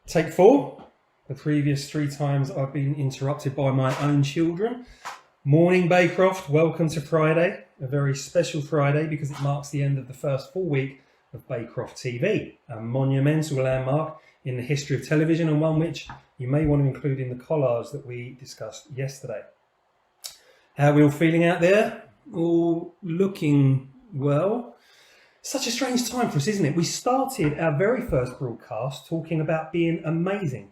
Take 4. The previous 3 times I've been interrupted by my own children. Morning Baycroft, welcome to Friday. A very special Friday because it marks the end of the first full week of Baycroft TV, a monumental landmark in the history of television and one which you may want to include in the collage that we discussed yesterday. How are we all feeling out there? All looking well? Such a strange time for us, isn't it? We started our very first broadcast talking about being amazing.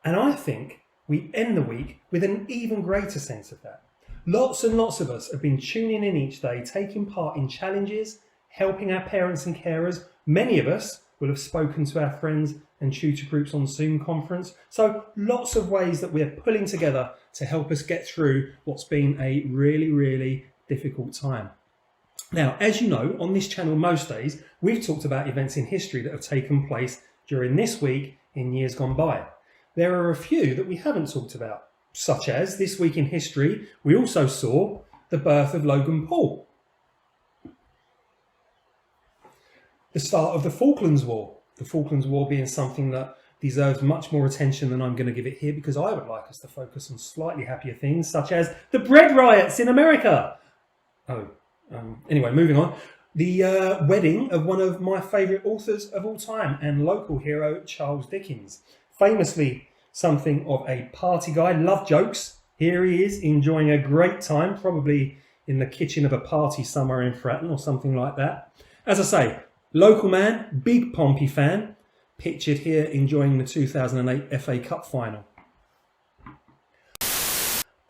And I think we end the week with an even greater sense of that. Lots and lots of us have been tuning in each day, taking part in challenges, helping our parents and carers. Many of us will have spoken to our friends and tutor groups on Zoom conference. So lots of ways that we're pulling together to help us get through what's been a really, really difficult time. Now, as you know, on this channel most days, we've talked about events in history that have taken place during this week in years gone by. There are a few that we haven't talked about, such as this week in history, we also saw the birth of Logan Paul, the start of the Falklands War being something that deserves much more attention than I'm going to give it here because I would like us to focus on slightly happier things, such as the bread riots in America. Anyway, moving on. The wedding of one of my favourite authors of all time and local hero, Charles Dickens. Famously something of a party guy, loved jokes. Here he is enjoying a great time, probably in the kitchen of a party somewhere in Fratton or something like that. As I say, local man, big Pompey fan, pictured here enjoying the 2008 FA Cup final.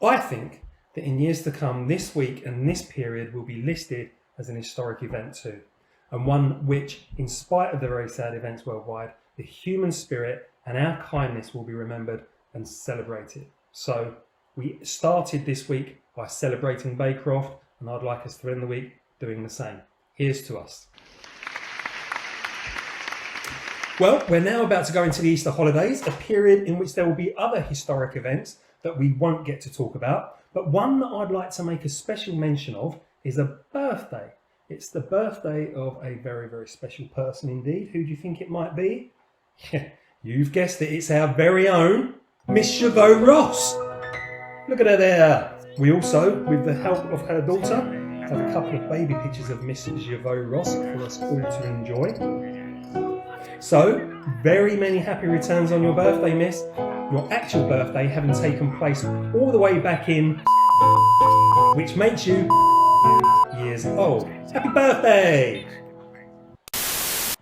I think that in years to come, this week and this period will be listed as an historic event too, and one which, in spite of the very sad events worldwide, the human spirit and our kindness will be remembered and celebrated. So we started this week by celebrating Baycroft, and I'd like us to end the week doing the same. Here's to us. Well, we're now about to go into the Easter holidays, a period in which there will be other historic events that we won't get to talk about, but one that I'd like to make a special mention of is a birthday. It's the birthday of a very, very special person indeed. Who do you think it might be? You've guessed it, it's our very own Miss Javot Ross. Look at her there. We also, with the help of her daughter, have a couple of baby pictures of Miss Javot Ross for us all to enjoy. So, very many happy returns on your birthday, miss. Your actual birthday having taken place all the way back in, which makes you years old. Happy birthday!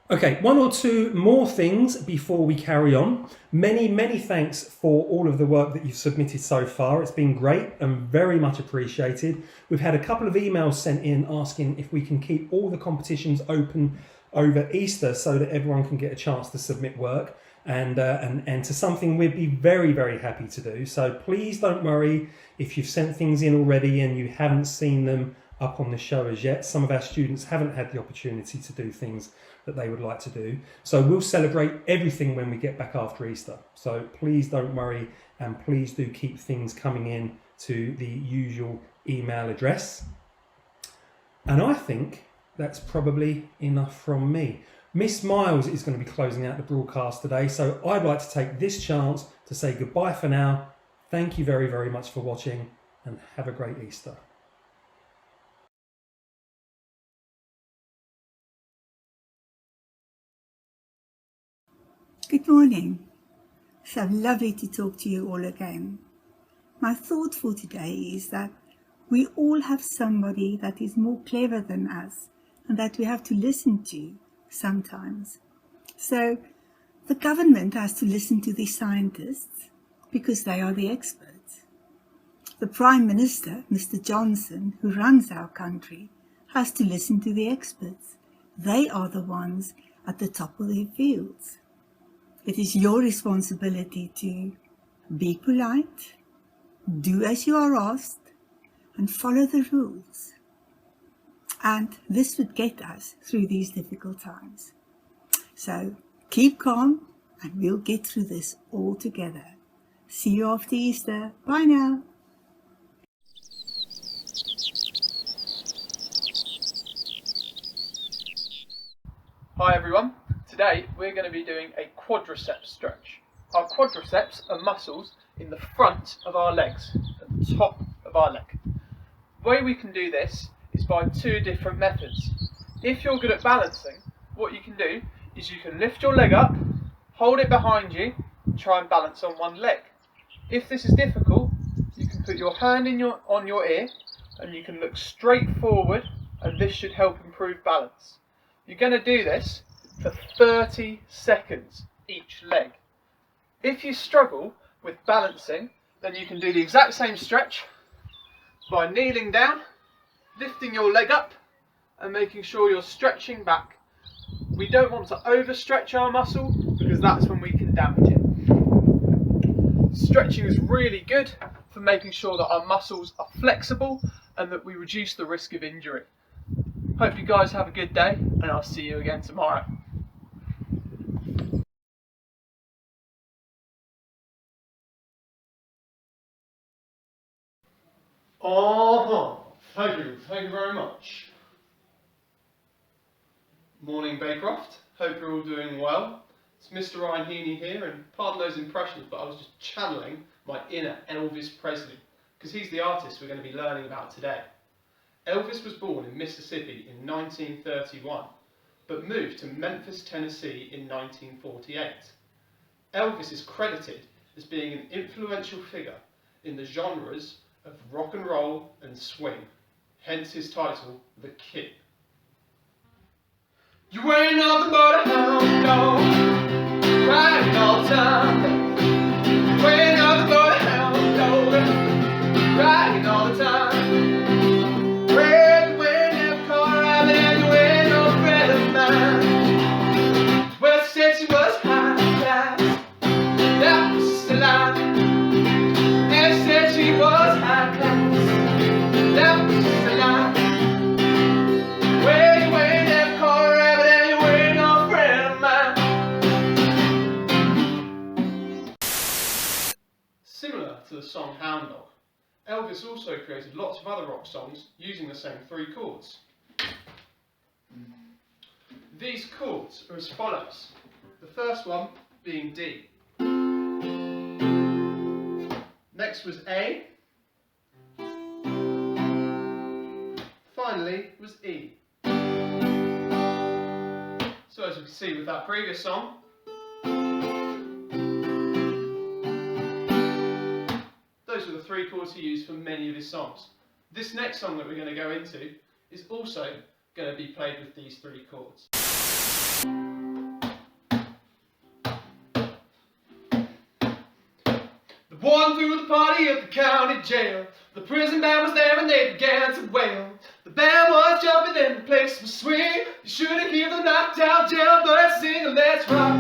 Okay, 1 or 2 more things before we carry on. Many thanks for all of the work that you've submitted so far. It's been great and very much appreciated. We've had a couple of emails sent in asking if we can keep all the competitions open over Easter so that everyone can get a chance to submit work, and to something we'd be very, very happy to do. So please don't worry if you've sent things in already and you haven't seen them up on the show as yet. Some of our students haven't had the opportunity to do things that they would like to do. So we'll celebrate everything when we get back after Easter. So please don't worry, and please do keep things coming in to the usual email address. And I think that's probably enough from me. Miss Miles is going to be closing out the broadcast today, so I'd like to take this chance to say goodbye for now. Thank you very, very much for watching, and have a great Easter. Good morning. So lovely to talk to you all again. My thought for today is that we all have somebody that is more clever than us and that we have to listen to sometimes. So the government has to listen to the scientists because they are the experts. The Prime Minister, Mr. Johnson, who runs our country, has to listen to the experts. They are the ones at the top of their fields. It is your responsibility to be polite, do as you are asked, and follow the rules. And this would get us through these difficult times. So keep calm and we'll get through this all together. See you after Easter. Bye now. Hi everyone, today we're going to be doing a quadricep stretch. Our quadriceps are muscles in the front of our legs, at the top of our leg. The way we can do this is by two different methods. If you're good at balancing, what you can do is you can lift your leg up, hold it behind you, and try and balance on one leg. If this is difficult, you can put your hand on your ear and you can look straight forward, and this should help improve balance. You're going to do this for 30 seconds each leg. If you struggle with balancing, then you can do the exact same stretch by kneeling down, lifting your leg up and making sure you're stretching back. We don't want to overstretch our muscle because that's when we can damage it. Stretching is really good for making sure that our muscles are flexible and that we reduce the risk of injury. Hope you guys have a good day, and I'll see you again tomorrow. Thank you very much. Morning Baycroft, hope you're all doing well. It's Mr. Ryan Heaney here, and pardon those impressions, but I was just channeling my inner Elvis Presley, because he's the artist we're going to be learning about today. Elvis was born in Mississippi in 1931, but moved to Memphis, Tennessee in 1948. Elvis is credited as being an influential figure in the genres of rock and roll and swing, hence his title, The Kid. You ain't nothing but a hound dog, riding all the time. You ain't nothing but a hound dog, riding all the time. Well, you ain't never caught a rabbit and you ain't no friend of mine. Well, she said she was high class, that was a lie. And she said she was high class, that was a lie. Well, you ain't never caught a rabbit and you ain't no friend of mine. Similar to the song Hound Dog, Elvis also created lots of other rock songs using the same three chords. These chords are as follows. The first one being D. Next was A. Finally was E. So as you can see with that previous song, those were the three chords he used for many of his songs. This next song that we're going to go into is also going to be played with these three chords. The one threw the party at the county jail. The prison band was there and they began to wail. The band was jumping and the place was swinging. You shouldn't hear the knocked out jailbird singing, let's rock.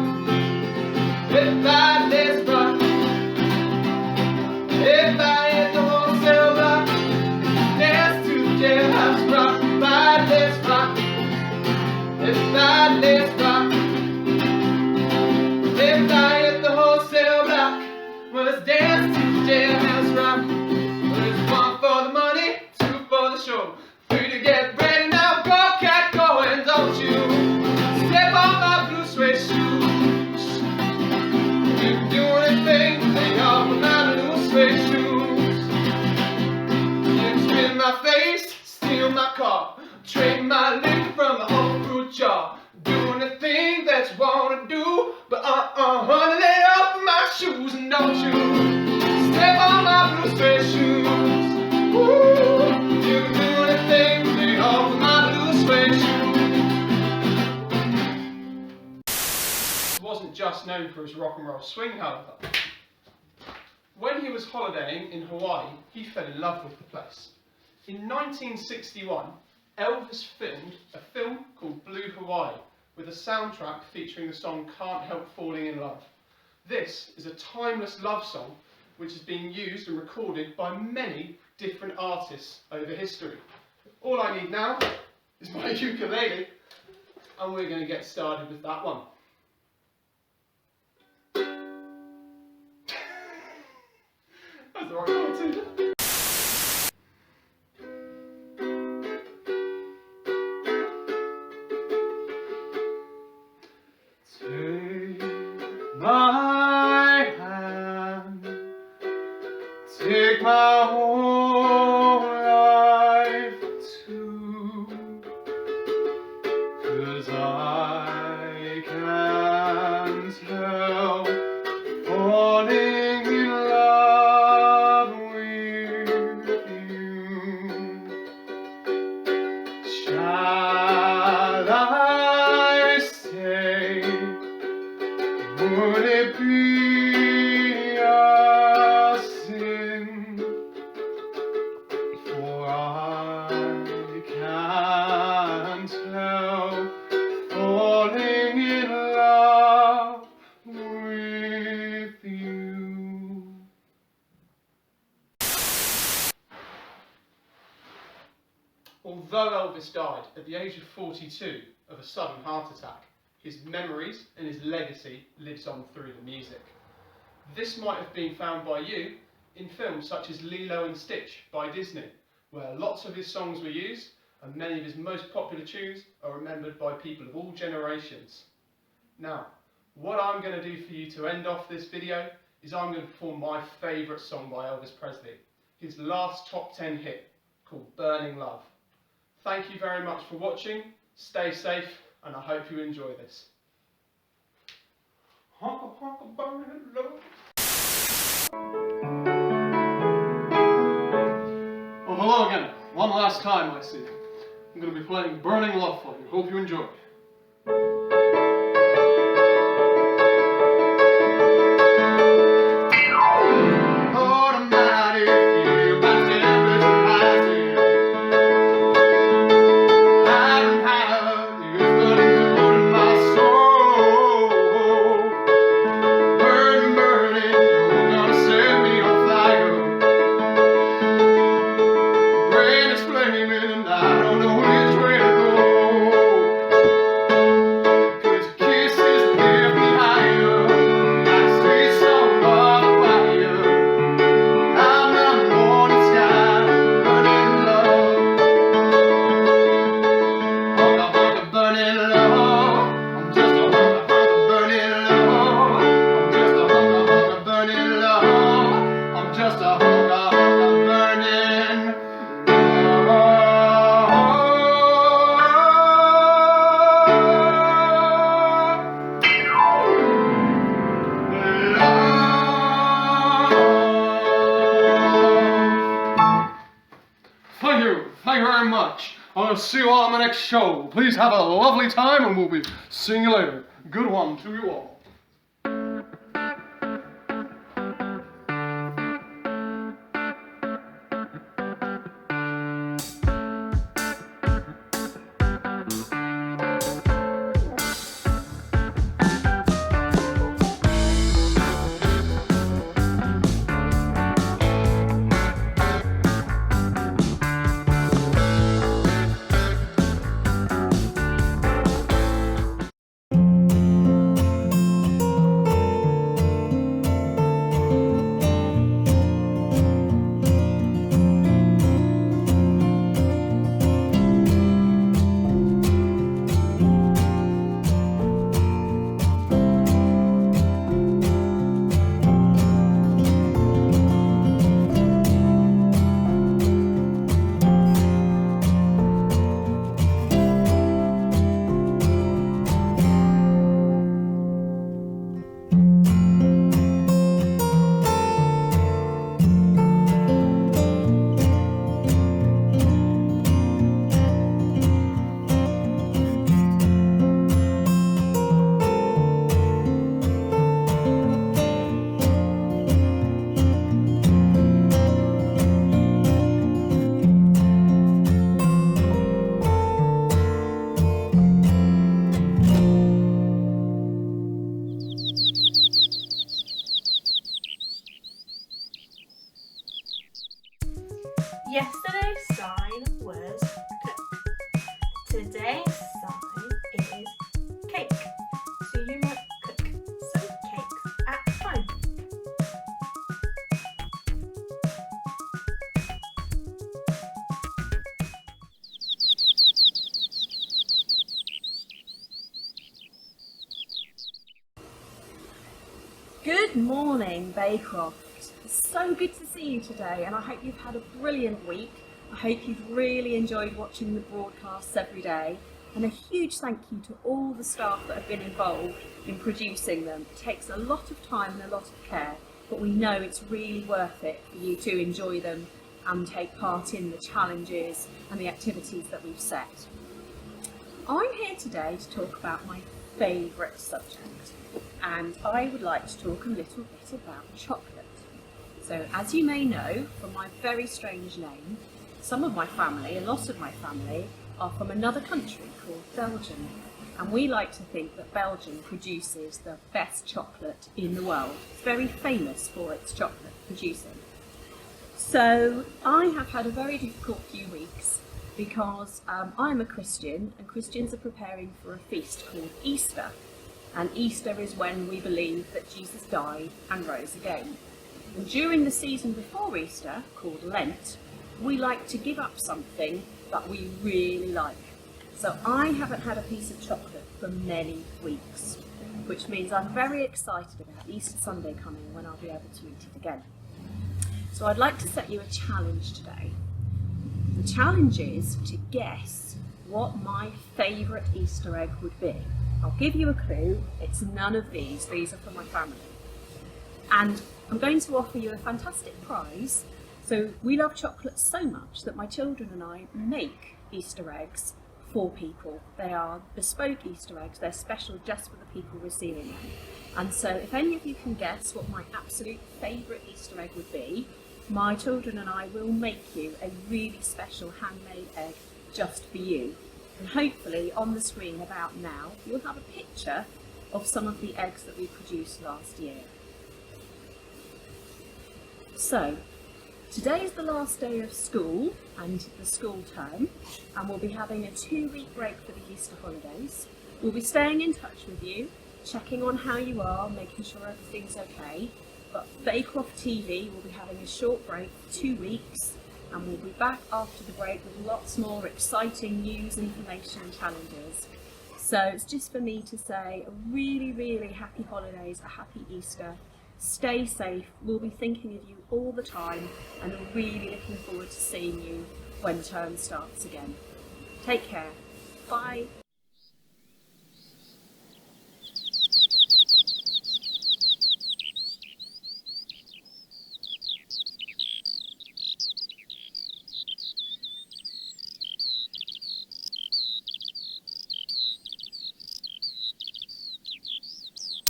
Everybody, let's rock. Everybody at the wholesale block, dance to the jailhouse rock. Everybody, let's rock. Everybody, let's rock. Everybody at the wholesale block, well, let's dance to the jailhouse rock. Well, it's one for the money, two for the show. Three to get ready now, go cat, go, and don't you step on my blue suede shoes. You can do anything, lay off with my blue suede shoes. You can spin my face, steal my car, trade my liquor from the old fruit jar. Do anything that you wanna do, but honey, lay off with my shoes, and don't you step on my blue suede shoes. Woo, you can do anything, lay off with my blue suede shoes. He wasn't just known for his rock and roll swing, however. When he was holidaying in Hawaii, he fell in love with the place. In 1961, Elvis filmed a film called Blue Hawaii with a soundtrack featuring the song Can't Help Falling in Love. This is a timeless love song which has been used and recorded by many different artists over history. All I need now is my ukulele, and we're going to get started with that one. That's the right one too. Take my 'cause I can't help falling in love with you. Shall I stay? Would it be a sin? For I can't help falling in love with you. Although Elvis died at the age of 42 of a sudden heart attack, his memories and his legacy lives on through the music. This might have been found by you in films such as Lilo and Stitch by Disney, where lots of his songs were used and many of his most popular tunes are remembered by people of all generations. Now, what I'm going to do for you to end off this video is I'm going to perform my favourite song by Elvis Presley, his last top 10 hit called Burning Love. Thank you very much for watching, stay safe, and I hope you enjoy this. Honka honka burning love. Well, hello again. One last time, I see. I'm going to be playing Burning Love for you. Hope you enjoy. Thank you very much. I'll see you all on the next show. Please have a lovely time and we'll be seeing you later. Good one to you all. Yesterday's sign was cook. Today's sign is cake. So you might cook some cakes at home. Good morning, Baycroft. It's so good to see you today, and I hope you've had a brilliant week. I hope you've really enjoyed watching the broadcasts every day. And a huge thank you to all the staff that have been involved in producing them. It takes a lot of time and a lot of care, but we know it's really worth it for you to enjoy them and take part in the challenges and the activities that we've set. I'm here today to talk about my favourite subject, and I would like to talk a little bit about chocolate. So as you may know from my very strange name, some of my family, a lot of my family, are from another country called Belgium, and we like to think that Belgium produces the best chocolate in the world. It's very famous for its chocolate producing. So I have had a very difficult few weeks because I'm a Christian, and Christians are preparing for a feast called Easter, and Easter is when we believe that Jesus died and rose again. And during the season before Easter, called Lent, we like to give up something that we really like. So I haven't had a piece of chocolate for many weeks, which means I'm very excited about Easter Sunday coming when I'll be able to eat it again. So I'd like to set you a challenge today. The challenge is to guess what my favourite Easter egg would be. I'll give you a clue. It's none of these. These are from my family. And I'm going to offer you a fantastic prize. So we love chocolate so much that my children and I make Easter eggs for people. They are bespoke Easter eggs. They're special just for the people receiving them. And so if any of you can guess what my absolute favourite Easter egg would be, my children and I will make you a really special handmade egg just for you. And hopefully on the screen about now, you'll have a picture of some of the eggs that we produced last year. So, today is the last day of school and the school term, and we'll be having a 2-week break for the Easter holidays. We'll be staying in touch with you, checking on how you are, making sure everything's okay. But Baycroft TV will be having a short break for 2 weeks, and we'll be back after the break with lots more exciting news, information and challenges. So it's just for me to say a really, really happy holidays, a happy Easter. Stay safe. We'll be thinking of you all the time, and are really looking forward to seeing you when term starts again. Take care. Bye.